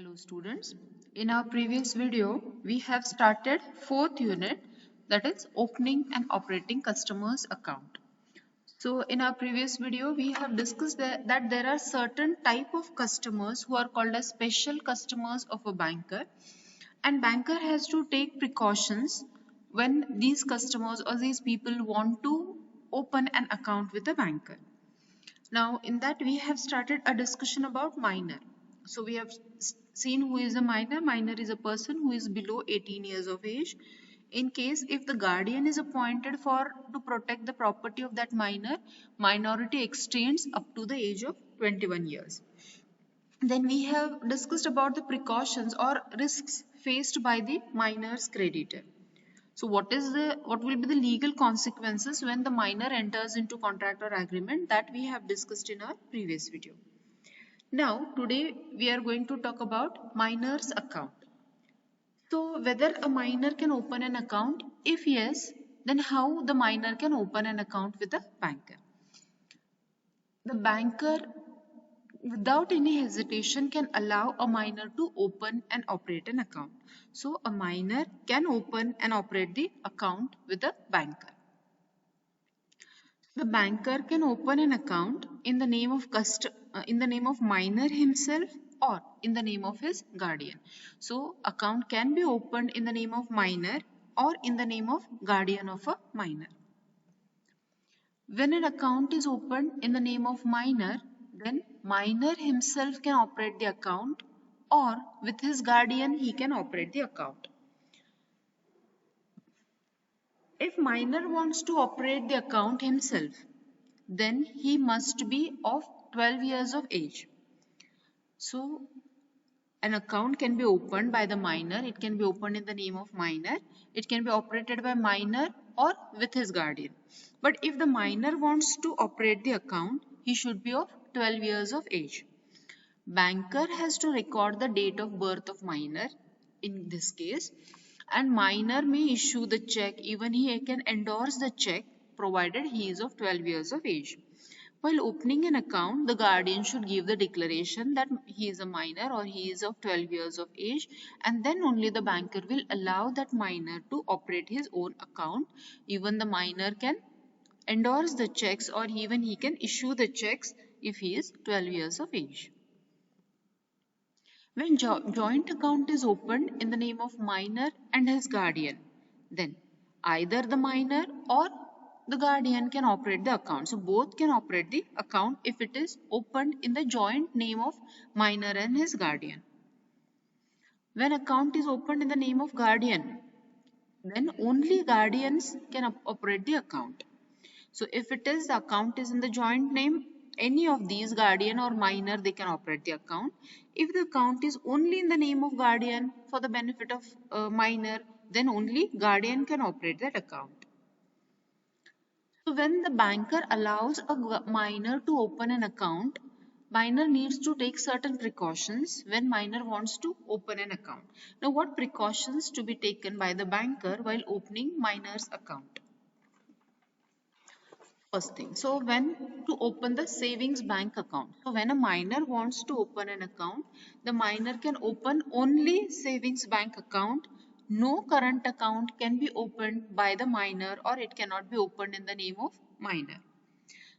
Hello students, in our previous video we have started fourth unit, that is opening and operating customers account. So in our previous video we have discussed that there are certain type of customers who are called as special customers of a banker, and banker has to take precautions when these customers or these people want to open an account with a banker. Now, in that we have started a discussion about minor. So we have seen who is a minor. Minor is a person who is below 18 years of age. In case if the guardian is appointed for to protect the property of that minor, minority extends up to the age of 21 years. Then we have discussed about the precautions or risks faced by the minor's creditor. So what will be the legal consequences when the minor enters into contract or agreement, that we have discussed in our previous video. Now today we are going to talk about minor's account. So whether a minor can open an account, if yes, then how the minor can open an account with a banker. The banker without any hesitation can allow a minor to open and operate an account. So a minor can open and operate the account with a banker. The banker can open an account in the name of minor himself or in the name of his guardian. So account can be opened in the name of minor or in the name of guardian of a minor. When an account is opened in the name of minor, then minor himself can operate the account, or with his guardian he can operate the account. If minor wants to operate the account himself, then he must be of 12 years of age. So an account can be opened by the minor. It can be opened in the name of minor. It can be operated by minor or with his guardian. But if the minor wants to operate the account, he should be of 12 years of age. Banker has to record the date of birth of minor in this case, and minor may issue the check. Even he can endorse the check provided he is of 12 years of age. While opening an account, the guardian should give the declaration that he is a minor or he is of 12 years of age, and then only the banker will allow that minor to operate his own account. Even the minor can endorse the checks, or even he can issue the checks if he is 12 years of age. When joint account is opened in the name of minor and his guardian, then either the minor or the guardian can operate the account. So both can operate the account if it is opened in the joint name of minor and his guardian. When account is opened in the name of guardian, then only guardians can operate the account. So if it is the account is in the joint name, any of these, guardian or minor, they can operate the account. If the account is only in the name of guardian for the benefit of minor, then only guardian can operate that account. So when the banker allows a minor to open an account, minor needs to take certain precautions when minor wants to open an account. Now what precautions to be taken by the banker while opening minor's account? First thing, so when to open the savings bank account. So when a minor wants to open an account, the minor can open only savings bank account. No current account can be opened by the minor, or it cannot be opened in the name of minor.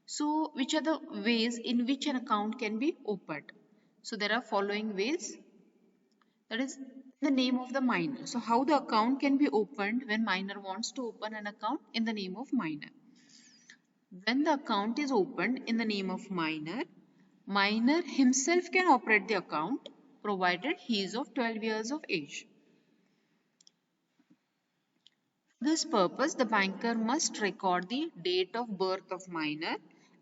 So which are the ways in which an account can be opened? So there are following ways. That is the name of the minor. So how the account can be opened when minor wants to open an account in the name of minor? When the account is opened in the name of minor, minor himself can operate the account provided he is of 12 years of age. For this purpose, the banker must record the date of birth of minor,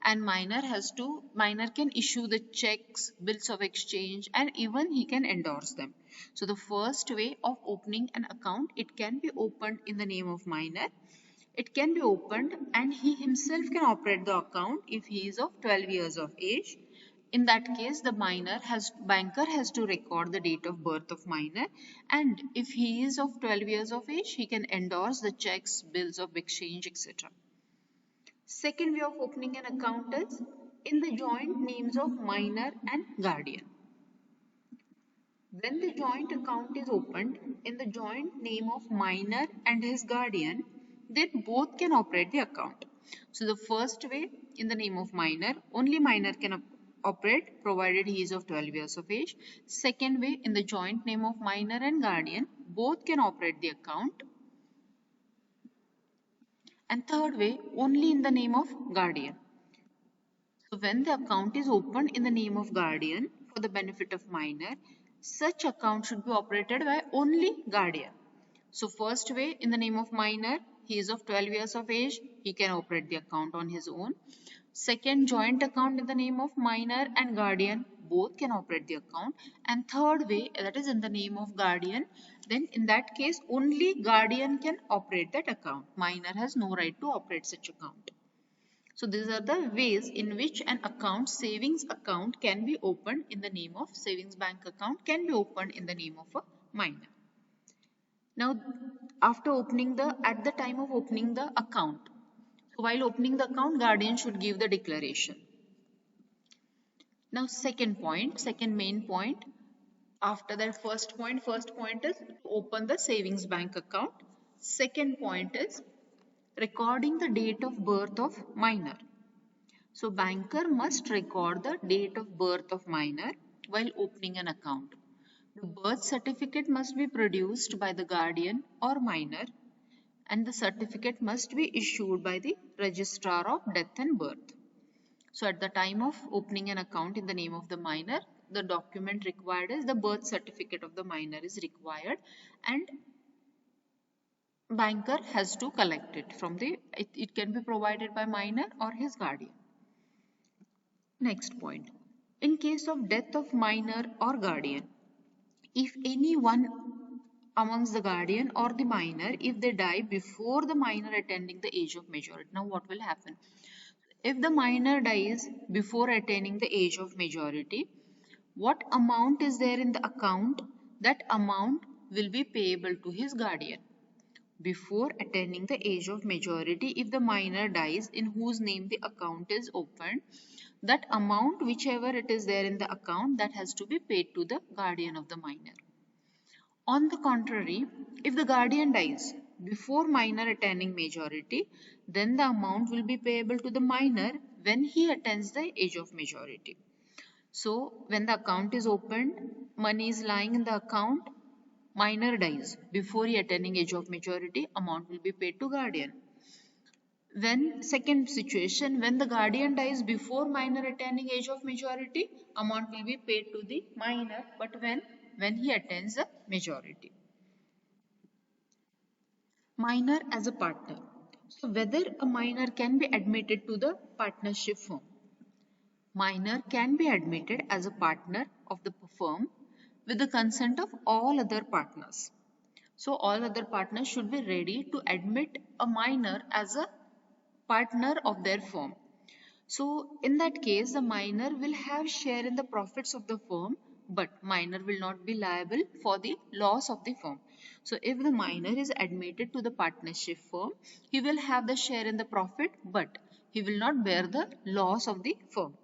and minor can issue the checks, bills of exchange, and even he can endorse them. So the first way of opening an account, it can be opened in the name of minor. It can be opened and he himself can operate the account if he is of 12 years of age. In that case, the banker has to record the date of birth of minor, and if he is of 12 years of age, he can endorse the checks, bills of exchange, etc. Second way of opening an account is in the joint names of minor and guardian. When the joint account is opened in the joint name of minor and his guardian, then both can operate the account. So the first way, in the name of minor, only minor can operate provided he is of 12 years of age. Second way, in the joint name of minor and guardian, both can operate the account. And third way, only in the name of guardian. So when the account is opened in the name of guardian for the benefit of minor, such account should be operated by only guardian. So first way, in the name of minor, he is of 12 years of age, he can operate the account on his own. Second, joint account in the name of minor and guardian, both can operate the account. And third way, that is in the name of guardian, then in that case only guardian can operate that account. Minor has no right to operate such account. So these are the ways in which an account, savings account, can be opened in the name of savings bank account, can be opened in the name of a minor. Now, at the time of opening the account, so while opening the account, guardian should give the declaration. Now, second main point, after that first point is to open the savings bank account. Second point is recording the date of birth of minor. So banker must record the date of birth of minor while opening an account. The birth certificate must be produced by the guardian or minor, and the certificate must be issued by the registrar of death and birth. So at the time of opening an account in the name of the minor, the document required is the birth certificate of the minor is required, and banker has to collect it from it can be provided by minor or his guardian. Next point, in case of death of minor or guardian, if any one amongst the guardian or the minor, if they die before the minor attaining the age of majority, now what will happen? If the minor dies before attaining the age of majority, what amount is there in the account, that amount will be payable to his guardian. Before attaining the age of majority, if the minor dies in whose name the account is opened, that amount, whichever it is there in the account, that has to be paid to the guardian of the minor. On the contrary, if the guardian dies before minor attaining majority, then the amount will be payable to the minor when he attains the age of majority. So when the account is opened, money is lying in the account, minor dies before he attaining age of majority, amount will be paid to guardian. When second situation, when the guardian dies before minor attaining age of majority, amount will be paid to the minor, but when he attains a majority. Minor as a partner. So whether a minor can be admitted to the partnership firm. Minor can be admitted as a partner of the firm with the consent of all other partners. So all other partners should be ready to admit a minor as a partner of their firm. So in that case, the minor will have share in the profits of the firm, but minor will not be liable for the loss of the firm. So if the minor is admitted to the partnership firm, he will have the share in the profit, but he will not bear the loss of the firm.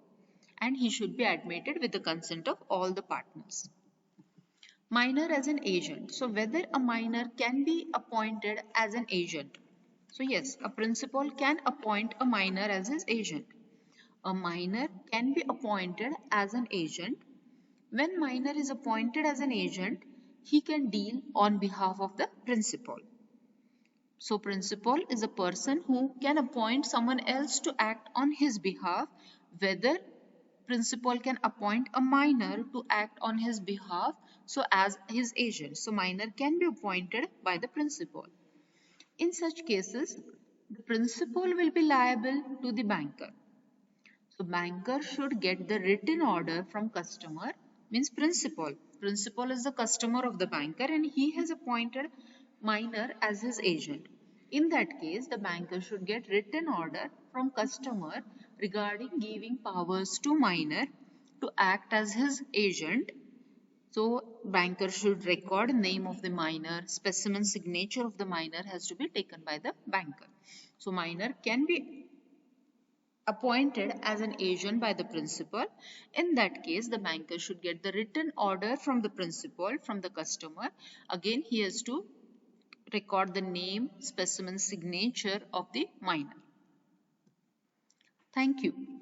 And he should be admitted with the consent of all the partners. Minor as an agent. So whether a minor can be appointed as an agent. So yes, a principal can appoint a minor as his agent. A minor can be appointed as an agent. When minor is appointed as an agent, he can deal on behalf of the principal. So principal is a person who can appoint someone else to act on his behalf. Whether principal can appoint a minor to act on his behalf, so as his agent. So minor can be appointed by the principal. In such cases, the principal will be liable to the banker. So banker should get the written order from customer, means principal. Principal is the customer of the banker and he has appointed minor as his agent. In that case, the banker should get written order from customer regarding giving powers to minor to act as his agent. So banker should record name of the minor, specimen signature of the minor has to be taken by the banker. So minor can be appointed as an agent by the principal. In that case, the banker should get the written order from the principal, from the customer. Again, he has to record the name, specimen, signature of the minor. Thank you.